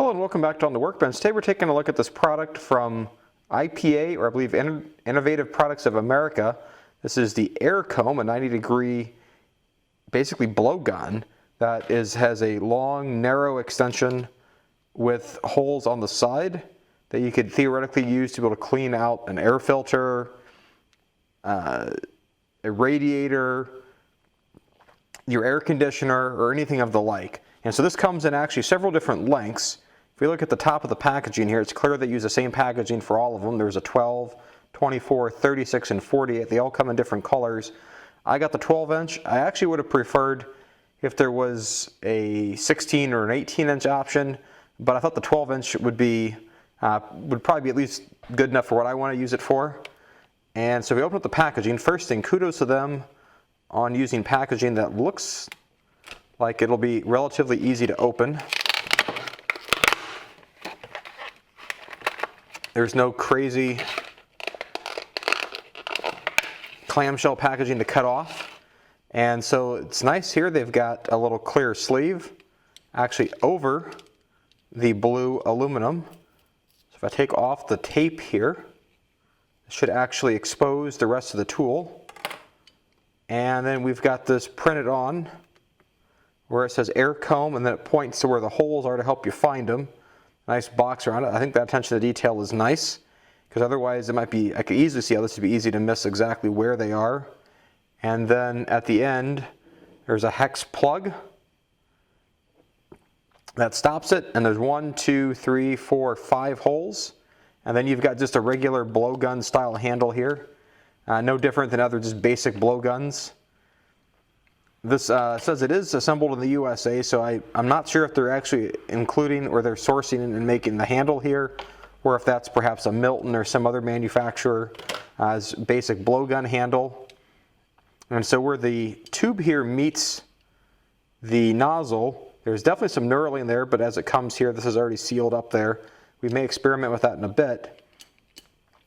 Hello and welcome back to On the Workbench. Today we're taking a look at this product from IPA, or I believe Innovative Products of America. This is the Air Comb, a 90-degree basically blowgun that has a long, narrow extension with holes on the side that you could theoretically use to be able to clean out an air filter, a radiator, your air conditioner, or anything of the like. And so this comes in actually several different lengths. If we look at the top of the packaging here, it's clear they use the same packaging for all of them. There's a 12, 24, 36, and 48. They all come in different colors. I got the 12-inch. I actually would have preferred if there was a 16 or an 18-inch option, but I thought the 12-inch would probably be at least good enough for what I want to use it for. And so we open up the packaging. First thing, kudos to them on using packaging that looks like it'll be relatively easy to open. There's no crazy clamshell packaging to cut off. And so it's nice here, they've got a little clear sleeve actually over the blue aluminum. So if I take off the tape here, it should actually expose the rest of the tool. And then we've got this printed on where it says Air Comb, and then it points to where the holes are to help you find them. Nice box around it. I think that attention to detail is nice, because otherwise it might be, I could easily see how this would be easy to miss exactly where they are. And then at the end, there's a hex plug that stops it, and there's 1, 2, 3, 4, 5 holes. And then you've got just a regular blowgun style handle here. No different than other just basic blowguns. This says it is assembled in the USA, so I'm not sure if they're actually including or they're sourcing and making the handle here, or if that's perhaps a Milton or some other manufacturer as basic blowgun handle. And so where the tube here meets the nozzle, there's definitely some knurling in there, but as it comes here, this is already sealed up there. We may experiment with that in a bit.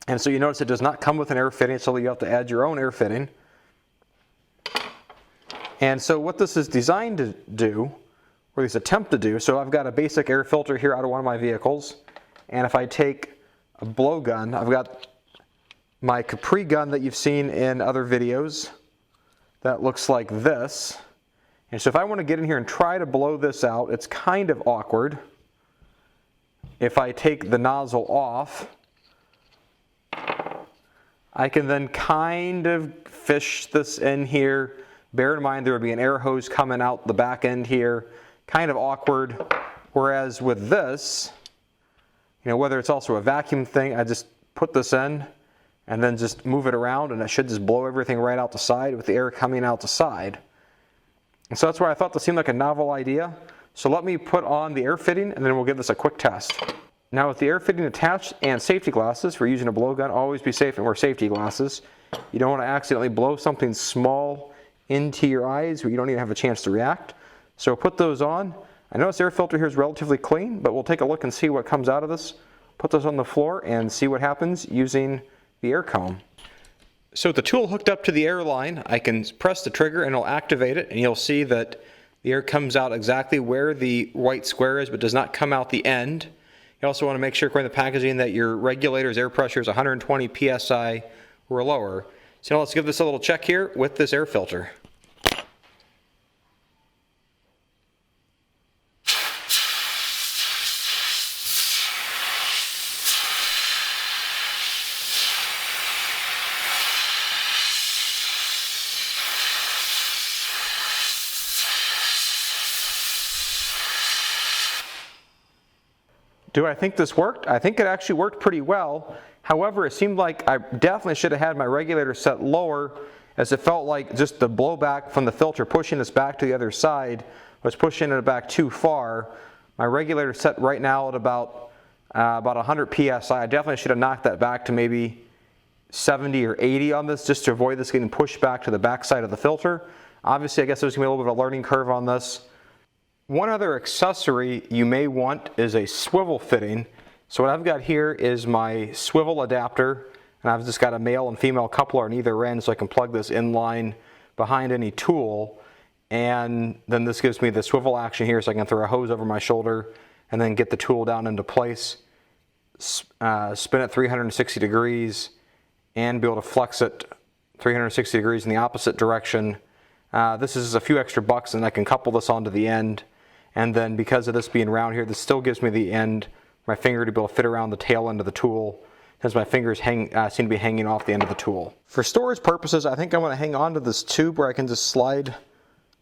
And so you notice it does not come with an air fitting, so you have to add your own air fitting. And so what this is designed to do, or at least attempt to do, so I've got a basic air filter here out of one of my vehicles, and if I take a blowgun, I've got my Capri gun that you've seen in other videos that looks like this. And so if I want to get in here and try to blow this out, it's kind of awkward. If I take the nozzle off, I can then kind of fish this in here. Bear in mind there would be an air hose coming out the back end here, kind of awkward. Whereas with this, whether it's also a vacuum thing, I just put this in and then just move it around, and it should just blow everything right out the side with the air coming out the side. And so that's why I thought this seemed like a novel idea. So let me put on the air fitting, and then we'll give this a quick test. Now with the air fitting attached and safety glasses, for using a blowgun, always be safe and wear safety glasses. You don't want to accidentally blow something small into your eyes where you don't even have a chance to react. So put those on. I know this air filter here is relatively clean, but we'll take a look and see what comes out of this. Put those on the floor and see what happens using the air comb. So with the tool hooked up to the air line, I can press the trigger and it'll activate it, and you'll see that the air comes out exactly where the white square is, but does not come out the end. You also want to make sure according to the packaging that your regulator's air pressure is 120 psi or lower. So now let's give this a little check here with this air filter. Do I think this worked? I think it actually worked pretty well. However, it seemed like I definitely should have had my regulator set lower, as it felt like just the blowback from the filter pushing this back to the other side was pushing it back too far. My regulator set right now at about 100 psi. I definitely should have knocked that back to maybe 70 or 80 on this, just to avoid this getting pushed back to the back side of the filter. Obviously, I guess there's going to be a little bit of a learning curve on this. One other accessory you may want is a swivel fitting. So what I've got here is my swivel adapter, and I've just got a male and female coupler on either end, so I can plug this in line behind any tool. And then this gives me the swivel action here, so I can throw a hose over my shoulder and then get the tool down into place, spin it 360 degrees, and be able to flex it 360 degrees in the opposite direction. This is a few extra bucks, and I can couple this onto the end. And then because of this being round here, this still gives me the end, my finger to be able to fit around the tail end of the tool, as my fingers seem to be hanging off the end of the tool. For storage purposes, I think I'm going to hang on to this tube where I can just slide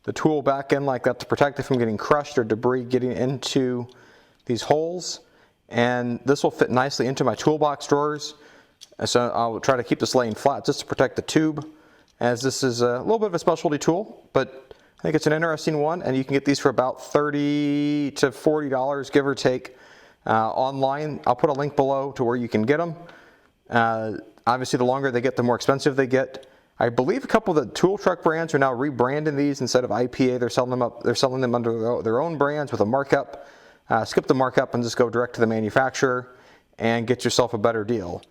the tool back in like that to protect it from getting crushed or debris getting into these holes. And this will fit nicely into my toolbox drawers. So I'll try to keep this laying flat just to protect the tube, as this is a little bit of a specialty tool, but I think it's an interesting one, and you can get these for about $30 to $40, give or take, online. I'll put a link below to where you can get them. Obviously, the longer they get, the more expensive they get. I believe a couple of the tool truck brands are now rebranding these. Instead of IPA, they're selling them under their own brands with a markup. Skip the markup and just go direct to the manufacturer and get yourself a better deal.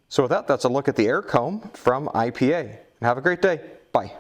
So with that, that's a look at the air comb from IPA. And have a great day. Bye.